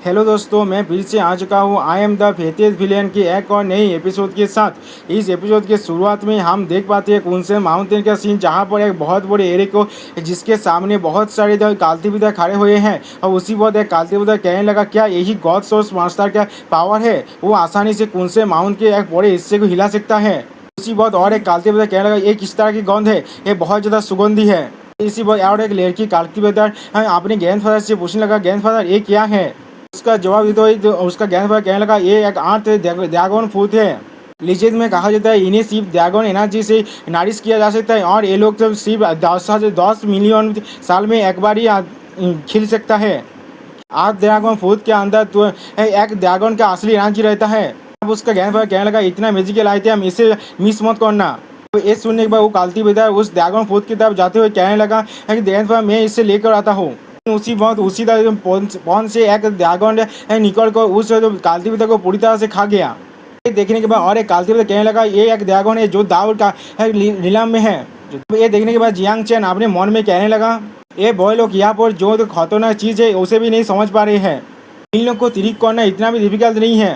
Hello दोस्तों, मैं फिर से आ चुका हूँ। आई एम द फेथियस विलेन की एक और नई एपिसोड के साथ। इस एपिसोड के शुरुआत में हम देख पाते हैं कुनसेन माउंटेन का सीन, जहाँ पर एक बहुत बड़े एरिया को जिसके सामने बहुत सारे कालती पिता खड़े हुए हैं। और उसी वक्त एक कालती पिता कहने लगा, क्या यही गॉड सोर्स मास्टर का पावर है? वो आसानी से कुनसेन माउंट के एक बड़े हिस्से को हिला सकता है। उसी वक्त और एक कालती पिता कहने लगा, ये किस तरह की गंध है? ये बहुत ज़्यादा सुगंधी है। इसी वक्त और एक लड़की कालती पिता अपने ग्रैंडफादर से पूछने लगा, ग्रैंडफादर ये क्या है? उसका जवाब देते हुए तो उसका ग्रैंडफादर कहने लगा, ये एक आर्ट ड्रैगन फ्रूट है। लिजेंड में कहा जाता है इन्हें सिर्फ ड्रैगन एनर्जी से नारिश किया जा सकता है, और ये लोग तो सिर्फ 10 मिलियन साल में एक बार ही खिल सकता है। आर्ट ड्रैगन फ्रूट के अंदर तो एक ड्रैगन का असली एनर्जी रहता है। अब उसका ग्रैंडफादर कहने लगा, इतना मैजिकल आइटम इसे मिस मत करना। तो ये सुनने के बाद वो कालती बेटा उस ड्रैगन फ्रूट की तरफ जाते हुए कहने लगा कि ग्रैंडफादर मैं इसे लेकर आता हूँ। उसी वक्त उसी तरह पौन से एक ड्रैगन निकल कर उस कालती पिता को पूरी तरह से खा गया। ये देखने के बाद और एक कालती पिता कहने लगा, ये एक ड्रैगन है जो दाऊद का नीलाम में है। ये देखने के बाद जियांग चैन अपने मन में कहने लगा, ये बॉय लोग यहाँ पर जो खतरनाक चीज़ है उसे भी नहीं समझ पा रहे हैं। इन लोग को तिरिक करना इतना भी डिफिकल्ट नहीं है।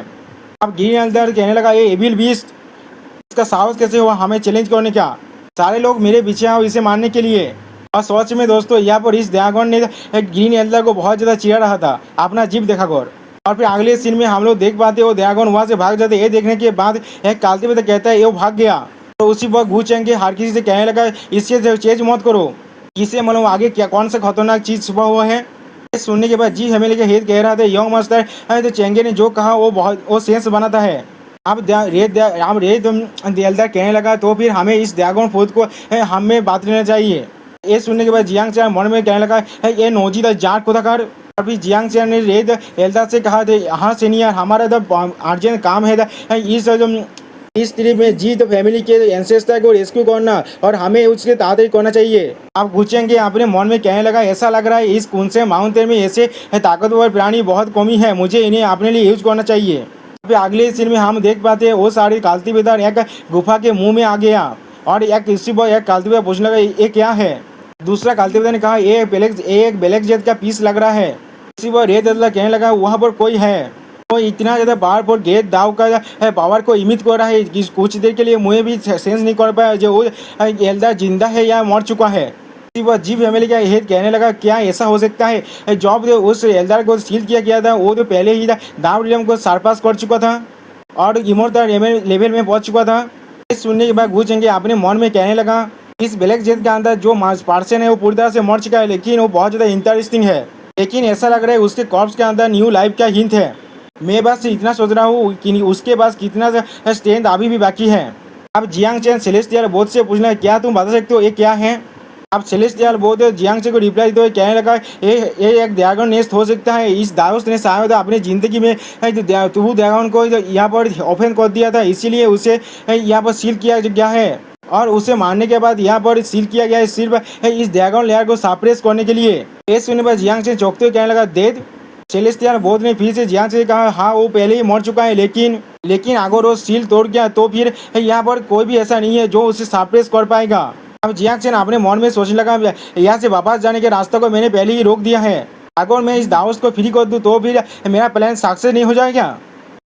अब ग्रीन एल्डर कहने लगा, ये एविल बीस्ट, इसका साहस कैसे हुआ हमें चैलेंज करने का? सारे लोग मेरे पीछे आओ इसे मारने के लिए। और सच में दोस्तों, यहाँ पर इस ड्रैगन ने एक ग्रीन एल्डर को बहुत ज़्यादा चिढ़ा रहा था अपना जीप देखा कर। और फिर अगले सीन में हम लोग देख पाते वो ड्रैगन वहाँ से भाग जाते। ये देखने के बाद एक कालती पिता कहता है ये भाग गया। तो उसी वक्त घू चेंग के हर किसी से कहने लगा, इससे चेंज मत करो, इसे मालूम आगे क्या कौन सा खतरनाक चीज़ छुपा हुआ है। ये सुनने के बाद जी फैमिली के हेड कह रहा था, यंग मास्टर तो चेंगे ने जो कहा वो सेंस बनाता है। अब रेत एल्डर कहने लगा, तो फिर हमें इस ड्रैगन फ्रूट को हमें बात लेना चाहिए। ये सुनने के बाद जियांग चैन मन में कहने लगा, ये नोजी द जाट को कर। अभी जियांग चैन ने रेड एल्डर से कहा थे, हाँ सीनियर हमारा तो अर्जेंट काम है इस ट्रिप में जी तो फैमिली के एंसेस्टर को रेस्क्यू करना, और हमें उसके ताड़ाताड़ी करना चाहिए। आप पूछेंगे अपने मन में कहने लगा, ऐसा लग रहा है इस कुनसेन माउंटेन में ऐसे ताकतवर प्राणी बहुत कमी है, मुझे इन्हें अपने लिए यूज करना चाहिए। अगले सीन में हम देख पाते हैं वो सारी कालती पिता एक गुफा के मुंह में आ गया, और एक इसी पर एक कालती पिता पूछने लगा, ये क्या है? दूसरा कालती पिता ने कहा, ये एक ब्लैक जेट का पीस लग रहा है। इसी पर रेड एल्डर कहने लगा, वहाँ पर कोई है, वो इतना ज़्यादा पावरफुल गेट दाव का पावर को इमिट कर रहा है कि कुछ देर के लिए मुझे भी सेंस नहीं कर पाया जो वो एल्डर जिंदा है या मर चुका है। वह जी फैमिली का हेड कहने लगा, क्या ऐसा हो सकता है? जॉब उस एल्डर को सील किया गया था वो तो पहले ही दाऊद विलियम को सरपास कर चुका था और इमोर्टल लेवल में पहुंच चुका था। इस सुनने के बाद घुस जाएंगे अपने मन में कहने लगा, इस ब्लैक जेट के अंदर जो पर्सन है वो पूरी तरह से मर चुका है, लेकिन वो बहुत ज़्यादा इंटरेस्टिंग है। लेकिन ऐसा लग रहा है उसके कॉर्प्स के अंदर न्यू लाइफ का हिंट है। मैं बस इतना सोच रहा हूँ कि उसके पास कितना स्ट्रेंथ अभी भी बाकी है। अब जियांग चैन सेलेस्टियल बोध से पूछना है, क्या तुम बता सकते हो ये क्या है? अब सेलेस्टियल बोध जियांग चैन को रिप्लाई देते हुए कहने लगा, ये एक ड्रैगन नेस्ट हो सकता है। इस दारूस ने शायद अपनी ज़िंदगी में वो ड्रैगन को यहाँ पर ओपन कर दिया था, इसीलिए उसे यहाँ पर सील किया गया है, और उसे मारने के बाद यहाँ पर सील किया गया है सिर्फ इस ड्रैगन लेयर को सप्रेस करने के लिए। ये सुनने पर जियांग चैन चौंकते हुए कहने लगा, डेड? सेलेस्टियल बोध ने फिर से जियांग से कहा, हाँ वो पहले ही मर चुका है, लेकिन अगर वो सील तोड़ गया तो फिर यहाँ पर कोई भी ऐसा नहीं है जो उसे सप्रेस कर पाएगा। अब जियांग चैन अपने मन में सोचने लगा, यहाँ से वापस जाने के रास्ते को मैंने पहले ही रोक दिया है, अगर मैं इस दाऊस को फ्री कर दूँ तो फिर मेरा प्लान सक्सेस नहीं हो जाएगा।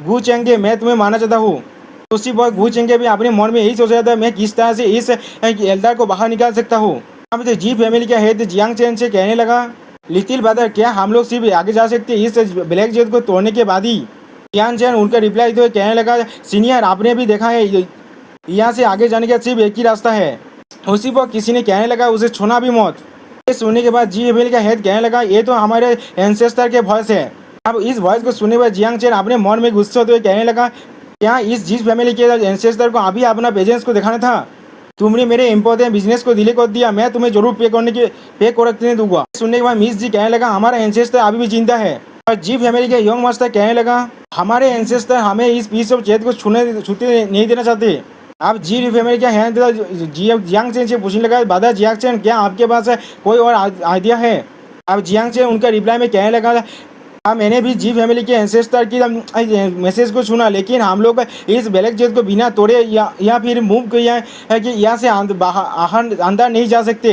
घू चेंगे मैं तुम्हें मानना चाहता हूँ। उसी वक्त घू चेंगे भी अपने मन में यही सोच रहा था, मैं किस तरह से इस एल्डर को बाहर निकाल सकता हूँ। अब जी फैमिली का हेड जियांग चैन से कहने लगा, लिटिल ब्रदर क्या हम लोग सिर्फ आगे जा सकते हैं इस ब्लैक जेट को तोड़ने के बाद ही? जियांग चैन उनका रिप्लाई तो कहने लगा, सीनियर आपने भी देखा है यहाँ से आगे जाने का सिर्फ एक ही रास्ता है। उसी पर किसी ने कहने लगा, उसे छूना भी मत। ये सुनने के बाद जी फैमिली का हेड कहने लगा, ये तो हमारे एंसेस्टर के वॉइस है। अब इस वॉइस को सुनने पर जियांग चैन अपने मन में गुस्से होते हुए कहने लगा, क्या इस जी फैमिली के एंसेस्टर को अभी अपना पेजेंस को दिखाना था? तुमने मेरे इम्पोर्टेंट बिजनेस को डिले कर दिया, मैं तुम्हें जरूर पे करने दूंगा। सुनने के बाद मिस जी कहने लगा, हमारा एंसेस्टर अभी भी जिंदा है। और जी फैमिली के यंग मास्टर कहने लगा, हमारे एंसेस्टर हमें इस पीस ऑफ चेत को छूते नहीं देना चाहते। अब जी फैमिली का हैंड जियांग चैन से पूछने लगा, दादा जियांग चैन क्या आपके पास कोई और आइडिया है? अब जियांग चैन उनका रिप्लाई में कहने लगा, हाँ मैंने भी जी फैमिली के एंसेस्टर की मैसेज को सुना, लेकिन हम लोग इस ब्लैक जेट को बिना तोड़े या फिर मूव किया है कि यहाँ से अंदर नहीं जा सकते।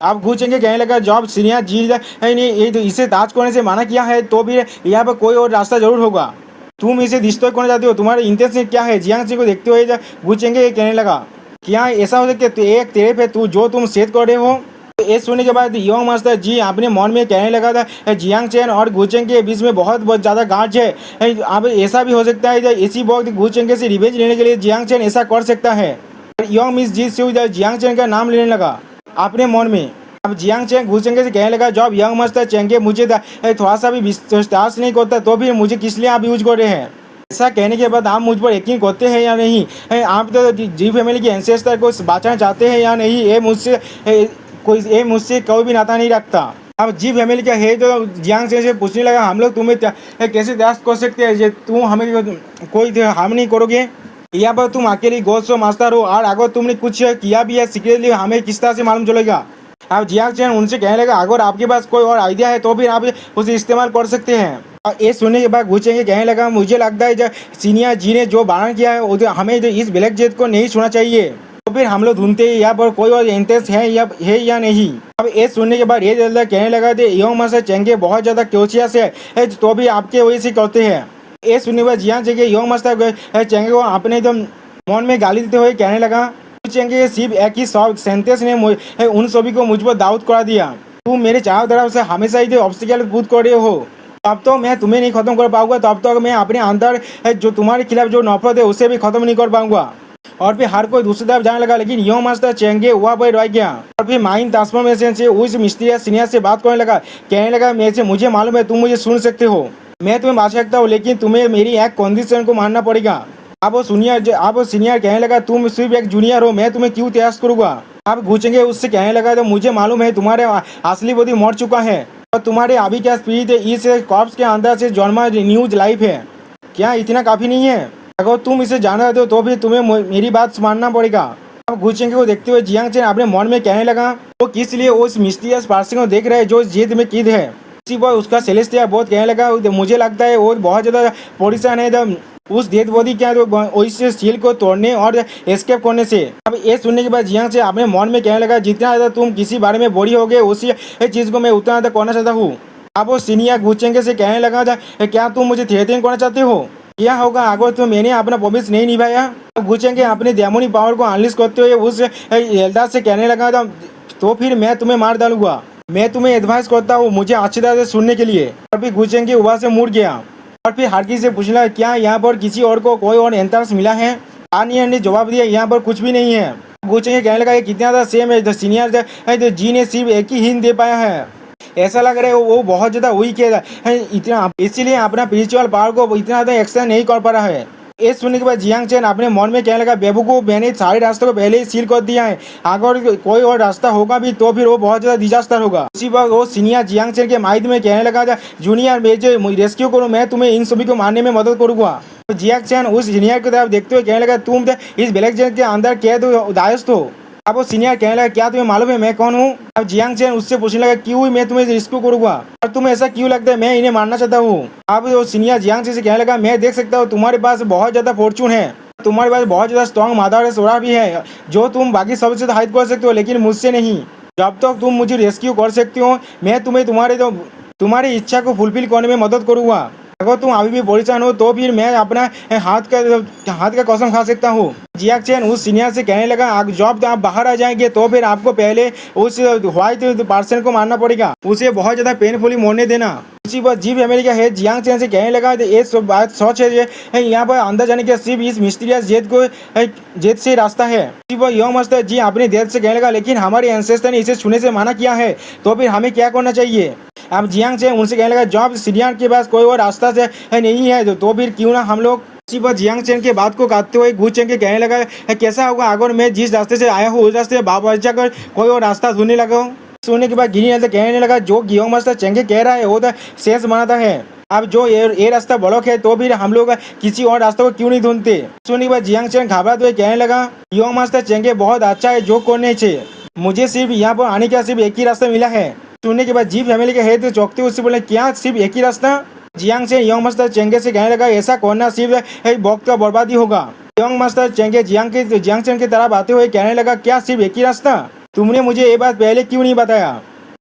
अब घू चेंगे कहने लगा जॉब सीनियर जी नहीं ये तो इसे ताज करने से मना किया है तो भी यहाँ पर कोई और रास्ता जरूर होगा। तुम इसे डिस्ट्रॉय करना चाहते हो, तुम्हारे इंटेंशन क्या है? जियांग सी को देखते हुए घू चेंगे ये कहने लगा क्या ऐसा हो सकता है एक तेरे पे तू जो तुम सेट कर रहे हो। तो ये सुनने के बाद योंग मास्टर जी अपने मन में कहने लगा था जियांग चैन और गुचेंग के बीच में बहुत ज़्यादा गांठ है। अब ऐसा भी हो सकता है इसी वक्त गुचेंग से रिवेंज लेने के लिए जियांग चैन ऐसा कर सकता है। योंग मिस जी से जियांग चैन का नाम लेने लगा अपने मन में। अब जियांग चैन गुचेंगे से कहने लगा जब यंग मास्टर चेंगे मुझे थोड़ा सा भी विश्वास नहीं करता तो फिर मुझे किस लिए आप यूज कर रहे हैं? ऐसा कहने के बाद आप मुझ पर यकीन करते हैं या नहीं? आप तो जी फैमिली के एंसेस्टर को बचाना चाहते हैं या नहीं? ये मुझसे कोई भी नाता नहीं रखता। अब जी फैमिली का है तो जियांग से पूछने लगा हम लोग तुम्हें कैसे त्याग कर सकते हैं? तुम हमें कोई हार्म नहीं करोगे? यहाँ पर तुम अकेले गोस्ट मास्टर हो और अगर तुमने कुछ किया भी है सीक्रेटली हमें किस तरह से मालूम चलेगा? अब जियांग चैन उनसे कहने लगा अगर आपके पास कोई और आइडिया है तो फिर आप उसे इस्तेमाल कर सकते हैं। और ये सुनने के बाद घुचेंगे कहने लगा मुझे लगता है जब सीनियर जी ने जो बयान किया है तो हमें इस ब्लैक जेट को नहीं छूना चाहिए। तो फिर हम लोग ढूंढते हैं यहाँ पर कोई और इंटरेस्ट है या नहीं। अब ये सुनने के बाद ये जल्द कहने लगा थे योंग मास्टर चेंगे बहुत ज़्यादा क्योशियस है तो भी आपके वजह से करते हैं। ये सुनने के बाद जियांग चेंगे योंग मास्टर चेंगे को अपने एकदम मन में गाली देते हुए कहने लगा चेंगे सिर्फ एक ही सेंटेंस ने उन सभी को मुझ पर दाऊद करा दिया। तुम मेरे चारों तरफ से हमेशा ही ऑब्स्टिकल पूछ कर रहे हो। अब तो मैं तुम्हें नहीं खत्म कर पाऊंगा तब तक मैं अपने अंदर जो तुम्हारे खिलाफ जो नफरत है उसे भी खत्म नहीं कर पाऊंगा। और फिर हर कोई दूसरी तरफ जाने लगा लेकिन योंग मास्टर चेंगे वहाँ पर रह गया। और फिर माइंड ट्रांसफॉर्मेशन से उस मिस्टीरियस सीनियर से बात करने लगा कहने लगा मेरे से मुझे मालूम है तुम मुझे सुन सकते हो, मैं तुम्हें बात सकता हूँ लेकिन तुम्हें मेरी एक कंडीशन को मानना पड़ेगा। अब वो सीनियर कहने लगा तुम सिर्फ एक जूनियर हो, मैं तुम्हें क्यों त्याग करूंगा? अब घुचेंगे उससे कहने लगा तो मुझे मालूम है तुम्हारे असली बॉडी मर चुका है और तुम्हारे अभी क्या स्पिरिट है इस कॉर्प्स के अंदर से जन्मा न्यूज लाइफ है। क्या इतना काफी नहीं है? अगर तुम इसे जान रहे हो तो फिर तुम्हें मेरी बात मानना पड़ेगा। अब घुचेंगे को देखते हुए जियांग चैन अपने मन में कहने लगा वो किस लिए उस मिस्टीरियस पर्सन को देख रहे हैं जो जेल में कैद है। इसी पर उसका सेलेस्टिया बहुत कहने लगा मुझे लगता है वो बहुत ज़्यादा पोजिशन है उस डेड बॉडी क्या तो इस सील को तोड़ने और एस्केप करने से। अब ये सुनने के बाद जियांग से अपने मन में कहने लगा जितना ज़्यादा तुम किसी बारे में बोरी हो गए उसी चीज़ को मैं उतना ज़्यादा करना चाहता हूँ। अब वो सीनियर घुचेंगे से कहने लगा था क्या तुम मुझे थ्रेटन करना चाहते हो? क्या होगा अगर तो मैंने अपना प्रॉमिस नहीं निभाया? अब घुचेंगे अपने डेमोनी पावर को अनलिश करते हुए उस एल्डर से कहने लगा था तो फिर मैं तुम्हें मार डालूंगा। मैं तुम्हें एडवाइस करता हूँ मुझे अच्छी तरह से सुनने के लिए। और फिर घुचेंगे वहाँ से मुड़ गया और फिर हरकी से पूछना क्या यहाँ पर किसी और को कोई और एंटर्स मिला है? आनिया ने जवाब दिया यहाँ पर कुछ भी नहीं है। घुचेंगे कहने लगा कितना ज़्यादा सेम है सीनियर जी ने सिर्फ एक ही हिंट दे पाया है, ऐसा लग रहा है वो बहुत ज़्यादा वीक है इतना इसीलिए अपना स्पिरिचुअल पावर को इतना ज़्यादा एक्सटेंड नहीं कर पा रहा है। ये सुनने के बाद जियांग चैन अपने मन में कहने लगा बेवकूफ़ मैंने सारे रास्तों को पहले ही सील कर दिया है, अगर कोई और रास्ता होगा भी तो फिर वो बहुत ज़्यादा डिजास्टर होगा। उसी वक्त वो सीनियर जियांग चैन के माइंड में कहने लगा था जूनियर मैं जो रेस्क्यू करूँ मैं तुम्हें इन सभी को मारने में मदद करूँगा। तो जियांग चैन उस सीनियर की तरफ देखते हुए कहने लगा तुम इस ब्लैक जेट के अंदर कैद दायस्त हो। अब वो सीनियर कहने लगा क्या तुम्हें मालूम है मैं कौन हूँ? अब जियांग चैन उससे पूछने लगा क्यों मैं तुम्हें रेस्क्यू करूँगा और तुम्हें ऐसा क्यों लगता है मैं इन्हें मारना चाहता हूँ? अब वो सीनियर जियांग चैन से कहने लगा मैं देख सकता हूँ तुम्हारे पास बहुत ज़्यादा फॉर्चून है, तुम्हारे पास बहुत ज़्यादा स्ट्रॉन्ग मादार सोरा भी है जो तुम बाकी सबसे तो हाइड कर सकते हो लेकिन मुझसे नहीं। जब तक तुम मुझे रेस्क्यू कर सकते हो मैं तुम्हें तुम्हारी इच्छा को फुलफिल करने में मदद करूँगा। अगर तुम अभी भी परेशान हो तो फिर मैं अपना हाथ का कसम खा सकता हूँ। जियांग चैन उस सीनियर से कहने लगा जब आप बाहर आ जाएंगे तो फिर आपको पहले उस व्हाइट पर्सन को मारना पड़ेगा, उसे बहुत ज़्यादा पेनफुली मरने देना। उसी पर जी फैमिली का हेड जियांग चैन से कहने लगा ये सब बात सच है, यहाँ पर अंदर जाने के सिर्फ इस मिस्टीरियस जेट से रास्ता है। उसी पर योंग मास्टर जी अपने देश से कहने लगा लेकिन हमारे एंसेस्टर ने इसे छूने से मना किया है तो फिर हमें क्या करना चाहिए? अब जियांग चैन उनसे कहने लगा जब सीनियर के पास कोई और रास्ता से नहीं है तो फिर क्यों ना हम लोग। इसी पर जियांग चैन के बात को काटते हुए घुचेंग के कहने लगा कैसा होगा अगर मैं जिस रास्ते से आया हूँ उस रास्ते बाबा जाकर कोई और रास्ता ढूंढने लगा। सुनने के बाद गिनी कहने लगा जो योंग मास्टर चेंगे कह रहा है वो तो शेष बनाता है। अब जो ये रास्ता ब्लॉक है तो फिर हम लोग किसी और रास्ते को क्यों नहीं ढूंढते? सुनने के बाद जियांग चैन घबराते हुए कहने लगा योंग मास्टर चेंगे बहुत अच्छा है जो करने से मुझे सिर्फ यहाँ पर आने का सिर्फ एक ही रास्ता मिला है। सुनने के बाद जी फैमिली के हेड चौंकते उससे बोले क्या सिर्फ एक ही रास्ता? जियांग चैन योंग मास्टर चेंगे से कहने लगा ऐसा करना सिर्फ वक्त का बर्बादी होगा। योंग मास्टर चेंगे जियांग चैन की तरफ आते हुए कहने लगा क्या सिर्फ एक ही रास्ता? तुमने मुझे ये बात पहले क्यों नहीं बताया?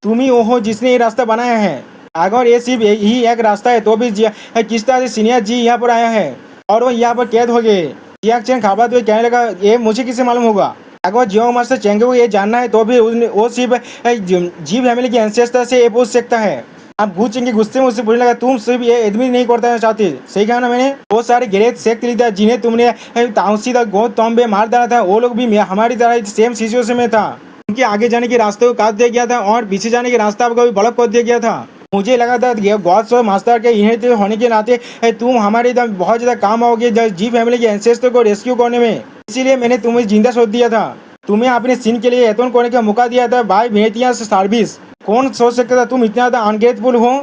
तुम ही वो हो जिसने ये रास्ता बनाया है। अगर ये सिर्फ यही एक रास्ता है तो भी किस तरह से सीनियर जी यहाँ पर आया है और वो यहाँ पर कैद हो गए। जियाक चैन घबराते हुए कहने लगा, ये मुझे किसे मालूम होगा? अगर जियो मास्टर चेंगे को ये जानना है तो भी वो सिर्फ जी फैमिली के एंसेस्टर से ये पूछ सकता है। अब भूत चेंगे गुस्से में उससे पूछने लगा, तुम सिर्फ ये एडमिट नहीं करना चाहते, सही कहा ना मैंने? बहुत सारे ग्रेट सेक्ट लीडर जिन्हें तुमने ताउसी तक गो तोम्बे मार डाला था, वो लोग भी हमारी तरह सेम सिचुएशन में था। उनके आगे जाने के रास्ते को काट दिया गया था और पीछे जाने के रास्ता को भी ब्लॉक कर दिया गया था। मुझे लगा था गॉड्स और मास्टर के इन्हें होने के नाते तुम हमारे बहुत ज़्यादा काम आओगे जी फैमिली के एंसेस्टर को रेस्क्यू करने में, इसीलिए मैंने तुम्हें जिंदा छोड़ दिया था। तुम्हें अपने सीन के लिए एतन करने का मौका दिया था भाई भेटिया सर्विस। कौन सोच सकता था तुम इतना ज़्यादा अनग्रेटफुल हो?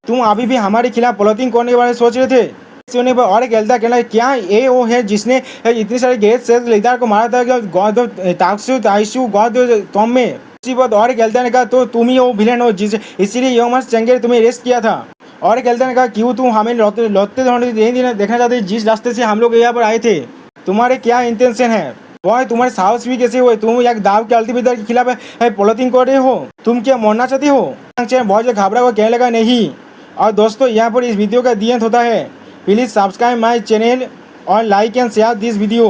तुम अभी भी हमारे खिलाफ प्लॉटिंग करने के बारे में सोच रहे थे। सुनने पर और गलता कहना, क्या ये वो है जिसने इतने सारे ग्रेट सेक्ट लीडर को मारा था गॉड ताक्सु ताइशु गॉड तोम में? इसी बात और गलता ने कहा, तो तुम ही वो विलेन हो जिस इसीलिए योमस चंगे ने तुम्हें रेस्ट किया था। और गलता ने कहा, क्यों तुम हमें लौटते देखना चाहते जिस रास्ते से हम लोग यहाँ पर आए थे? तुम्हारे क्या इंटेंशन है? वह तुम्हारे साहस भी कैसे हुए? तुम एक दाव के अल्टीमेटर के खिलाफ प्लॉटिंग कर रहे हो। तुम क्या मरना चाहते हो? बहुत घबरा हुआ कहने लगा, नहीं। और दोस्तों यहाँ पर इस वीडियो का दी एंड होता है। प्लीज सब्सक्राइब माई चैनल और like and share this video.